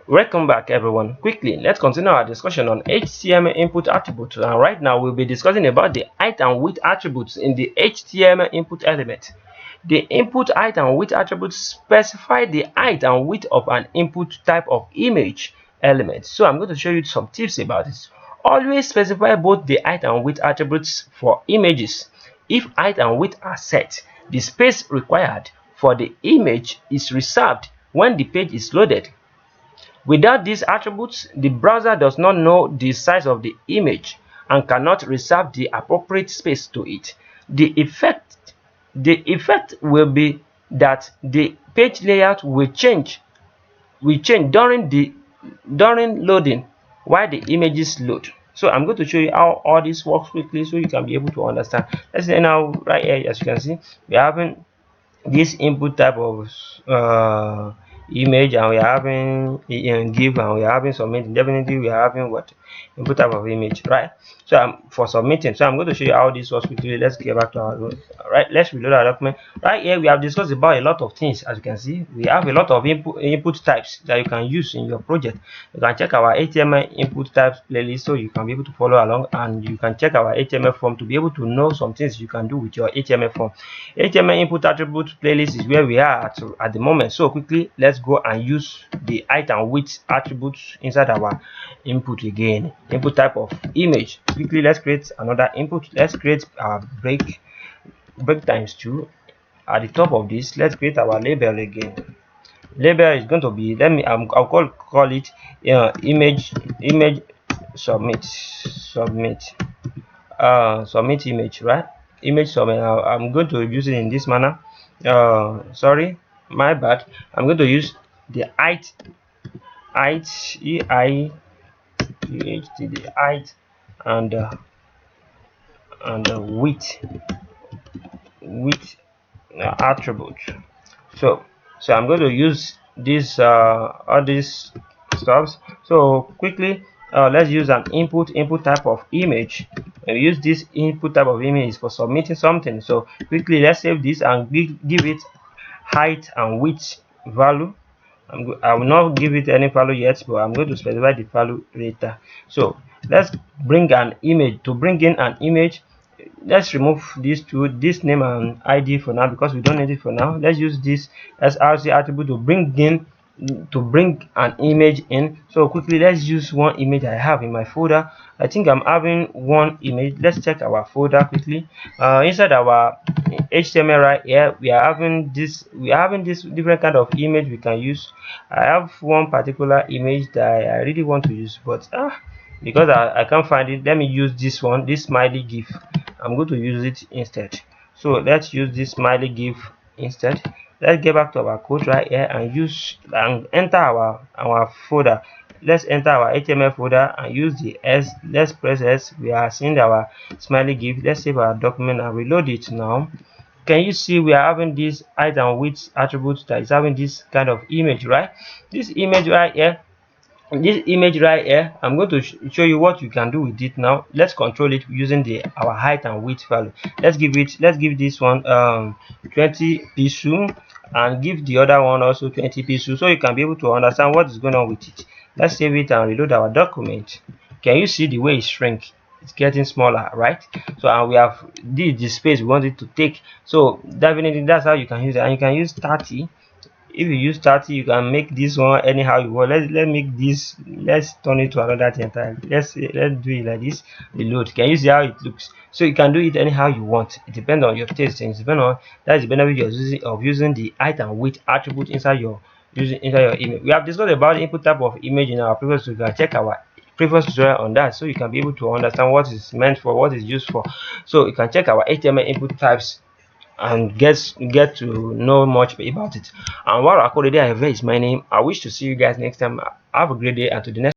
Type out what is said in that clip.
Welcome back, everyone. Quickly, let's continue our discussion on HTML input attributes. And right now, we'll be discussing about the height and width attributes in the HTML input element. The input height and width attributes specify the height and width of an input type of image element. So I'm going to show you some tips about this. Always specify both the height and width attributes for images. If height and width are set, the space required for the image is reserved when the page is loaded. Without these attributes, the browser does not know the size of the image and cannot reserve the appropriate space to it. The effect will be that the page layout will change during loading while the images load. So I'm going to show you how all this works quickly so you can be able to understand. Let's say now right here, as you can see, we're having this input type of image, and we are having give, and we are having submit. Definitely we are having what input type of image, right? So I'm for submitting, so I'm going to show you how this works quickly. Let's get back to our right. Let's reload our document. Right here we have discussed about a lot of things. As you can see, we have a lot of input types that you can use in your project. You can check our HTML input types playlist so you can be able to follow along, and you can check our HTML form to be able to know some things you can do with your HTML form. HTML input attribute playlist is where we are at the moment. So quickly, let's go and use the height and width attributes inside our input again. Input type of image. Quickly, let's create another input. Let's create our break times 2. At the top of this, let's create our label again. Label is going to be, I'll call it image submit image, right? Image submit. I'm going to use it in this manner. Sorry, my bad. I'm going to use the height the height and width attribute. So I'm going to use this all these stuffs. So quickly, let's use an input type of image, and use this input type of image for submitting something. So quickly, let's save this and give it height and width value. I will not give it any value yet, but I'm going to specify the value later. So let's bring an image. To bring in an image, let's remove these two, this name and ID for now, because we don't need it for now. Let's use this src attribute to bring an image in. So quickly, let's use one image I have in my folder. I think I'm having one image. Let's check our folder quickly. Inside our HTML right here, we are having this different kind of image we can use. I have one particular image that I really want to use, but because I can't find it, let me use this one, this smiley gif. I'm going to use it instead. So let's use this smiley gif instead. Let's get back to our code right here and enter our folder. Let's enter our HTML folder and use the S. Let's press S. We are seeing our smiley gif. Let's save our document and reload it now. Can you see we are having this height and width attributes that is having this kind of image, right? This image right here, I'm going to show you what you can do with it now. Let's control it using our height and width value. Let's give this one 20 pixels, and give the other one also 20 pixels, so you can be able to understand what is going on with it. Let's save it and reload our document. Can you see the way it shrink? It's getting smaller, right? So and we have the space we want it to take. So definitely that's how you can use it. And you can use 30. If you use 30, you can make this one anyhow you want. Let's make this, let's turn it to another thing entirely. Let's do it like this. Reload. Can you see how it looks? So you can do it anyhow you want. It depends on your taste, and that's the benefit of using the height and width attribute inside your image. We have discussed about the input type of image in our previous tutorial. Check our previous tutorial on that, so you can be able to understand what is meant for, what is used for. So you can check our HTML input types and get to know much about it. And while akorede is my name, I wish to see you guys next time. Have a great day, and to the next